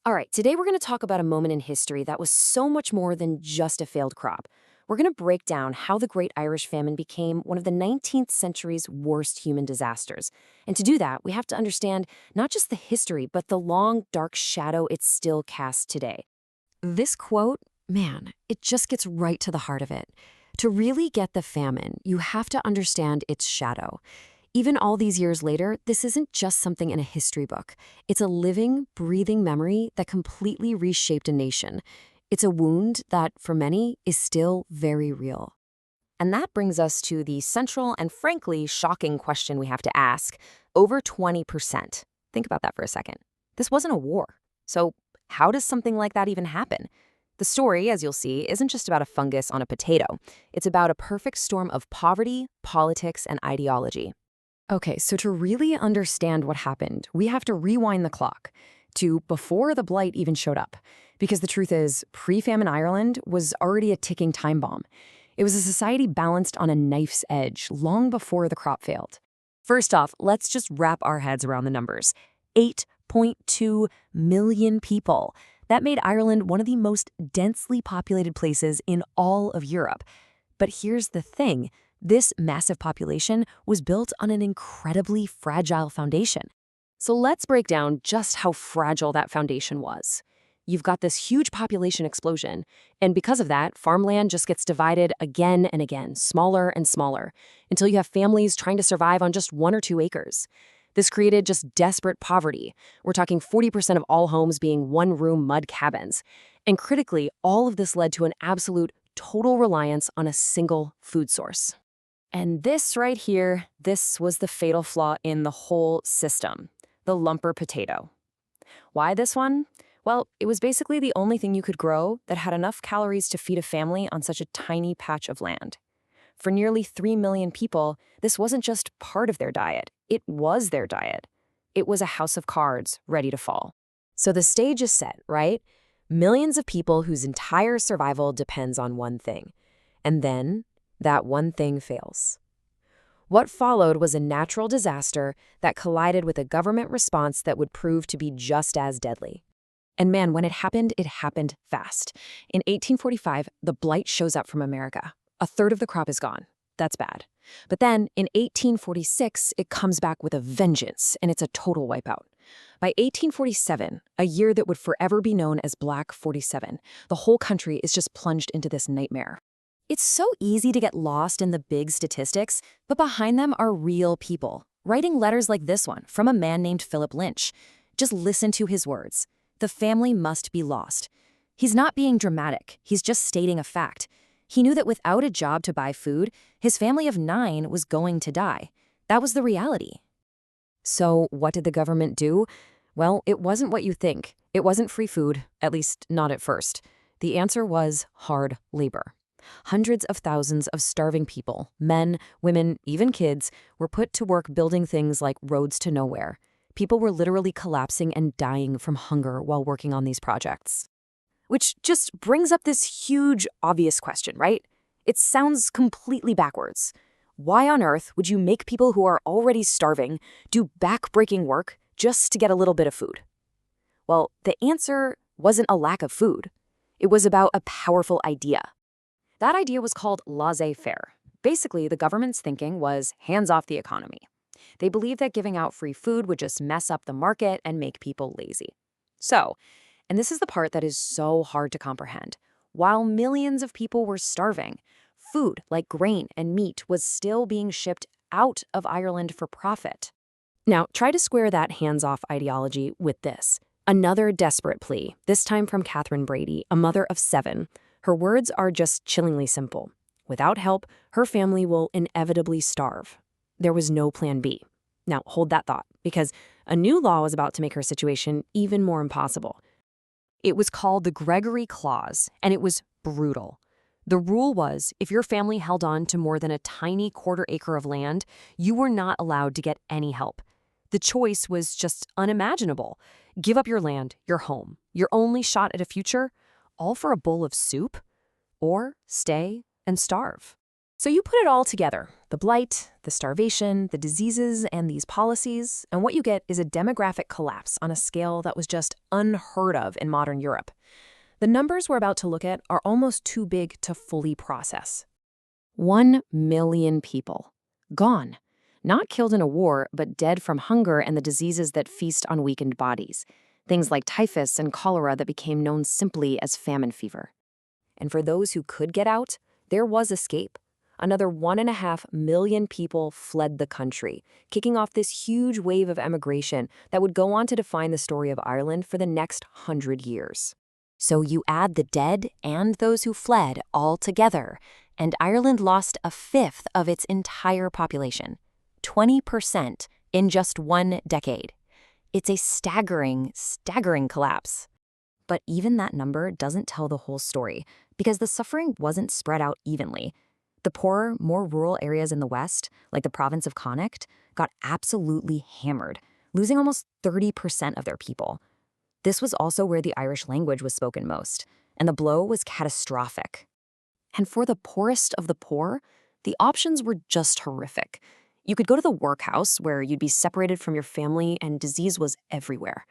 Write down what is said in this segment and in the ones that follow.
All right, today we're going to talk about a moment in history that was so much more than just a failed crop. We're going to break down how the Great Irish Famine became one of the 19th century's worst human disasters. And to do that, we have to understand not just the history, but the long, dark shadow it still casts today. This quote, man, it just gets right to the heart of it. To really get the famine, you have to understand its shadow. Even all these years later, this isn't just something in a history book. It's a living, breathing memory that completely reshaped a nation. It's a wound that, for many, is still very real. And that brings us to the central and frankly shocking question we have to ask. Over 20%. Think about that for a second. This wasn't a war. So how does something like that even happen? The story, as you'll see, isn't just about a fungus on a potato. It's about a perfect storm of poverty, politics, and ideology. Okay, so to really understand what happened, we have to rewind the clock to before the blight even showed up. Because the truth is, pre-famine Ireland was already a ticking time bomb. It was a society balanced on a knife's edge long before the crop failed. First off, let's just wrap our heads around the numbers. 8.2 million people. That made Ireland one of the most densely populated places in all of Europe. But here's the thing. This massive population was built on an incredibly fragile foundation. So let's break down just how fragile that foundation was. You've got this huge population explosion, and because of that, farmland just gets divided again and again, smaller and smaller, until you have families trying to survive on just 1 or 2 acres. This created just desperate poverty. We're talking 40% of all homes being one-room mud cabins. And critically, all of this led to an absolute total reliance on a single food source. And this right here, this was the fatal flaw in the whole system, the lumper potato. Why this one? Well, it was basically the only thing you could grow that had enough calories to feed a family on such a tiny patch of land. For nearly 3 million people, this wasn't just part of their diet, it was their diet. It was a house of cards ready to fall. So the stage is set, right? Millions of people whose entire survival depends on one thing. And then that one thing fails. What followed was a natural disaster that collided with a government response that would prove to be just as deadly. And man, when it happened fast. In 1845, the blight shows up from America. A third of the crop is gone. That's bad. But then, in 1846, it comes back with a vengeance, and it's a total wipeout. By 1847, a year that would forever be known as Black 47, the whole country is just plunged into this nightmare. It's so easy to get lost in the big statistics, but behind them are real people, writing letters like this one from a man named Philip Lynch. Just listen to his words. The family must be lost. He's not being dramatic, he's just stating a fact. He knew that without a job to buy food, his family of 9 was going to die. That was the reality. So what did the government do? Well, it wasn't what you think. It wasn't free food, at least not at first. The answer was hard labor. Hundreds of thousands of starving people, men, women, even kids, were put to work building things like roads to nowhere. People were literally collapsing and dying from hunger while working on these projects. Which just brings up this huge, obvious question, right? It sounds completely backwards. Why on earth would you make people who are already starving do back-breaking work just to get a little bit of food? Well, the answer wasn't a lack of food. It was about a powerful idea. That idea was called laissez-faire. Basically, the government's thinking was hands off the economy. They believed that giving out free food would just mess up the market and make people lazy. So, and this is the part that is so hard to comprehend, while millions of people were starving, food like grain and meat was still being shipped out of Ireland for profit. Now, try to square that hands-off ideology with this. Another desperate plea, this time from Catherine Brady, a mother of 7. Her words are just chillingly simple. Without help, her family will inevitably starve. There was no plan B. Now, hold that thought, because a new law was about to make her situation even more impossible. It was called the Gregory Clause, and it was brutal. The rule was, if your family held on to more than a tiny quarter-acre of land, you were not allowed to get any help. The choice was just unimaginable. Give up your land, your home, your only shot at a future, all for a bowl of soup? Or stay and starve? So you put it all together, the blight, the starvation, the diseases, and these policies, and what you get is a demographic collapse on a scale that was just unheard of in modern Europe. The numbers we're about to look at are almost too big to fully process. 1 million people. Gone. Not killed in a war, but dead from hunger and the diseases that feast on weakened bodies. Things like typhus and cholera that became known simply as famine fever. And for those who could get out, there was escape. Another 1.5 million people fled the country, kicking off this huge wave of emigration that would go on to define the story of Ireland for the next 100 years. So you add the dead and those who fled all together, and Ireland lost a fifth of its entire population, 20% in just 1 decade. It's a staggering collapse. But even that number doesn't tell the whole story, because the suffering wasn't spread out evenly. The poorer, more rural areas in the west, like the province of Connacht, got absolutely hammered, losing almost 30% of their people. This was also where the Irish language was spoken most, and the blow was catastrophic. And for the poorest of the poor, the options were just horrific. You could go to the workhouse, where you'd be separated from your family and disease was everywhere.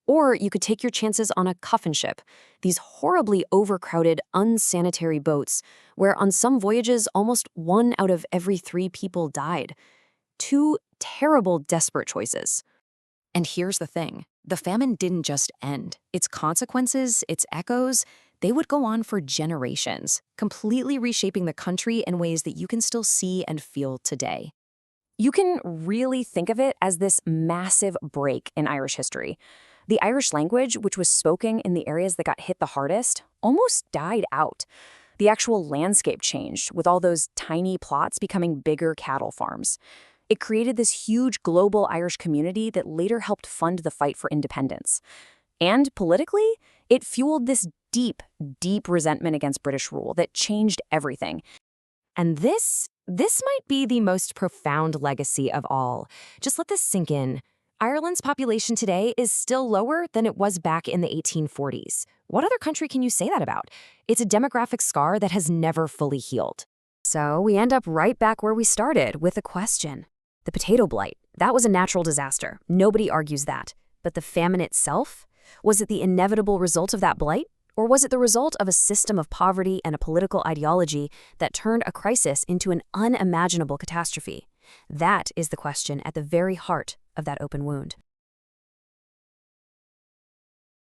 Or you could take your chances on a coffin ship, these horribly overcrowded, unsanitary boats, where on some voyages almost 1 out of every 3 people died. 2 terrible, desperate choices. And here's the thing. The famine didn't just end. Its consequences, its echoes, they would go on for generations, completely reshaping the country in ways that you can still see and feel today. You can really think of it as this massive break in Irish history. The Irish language, which was spoken in the areas that got hit the hardest, almost died out. The actual landscape changed, with all those tiny plots becoming bigger cattle farms. It created this huge global Irish community that later helped fund the fight for independence. And politically, it fueled this deep resentment against British rule that changed everything. And this might be the most profound legacy of all. Just let this sink in. Ireland's population today is still lower than it was back in the 1840s. What other country can you say that about? It's a demographic scar that has never fully healed. So we end up right back where we started with a question. The potato blight, that was a natural disaster. Nobody argues that. But the famine itself? Was it the inevitable result of that blight? Or was it the result of a system of poverty and a political ideology that turned a crisis into an unimaginable catastrophe? That is the question at the very heart of that open wound.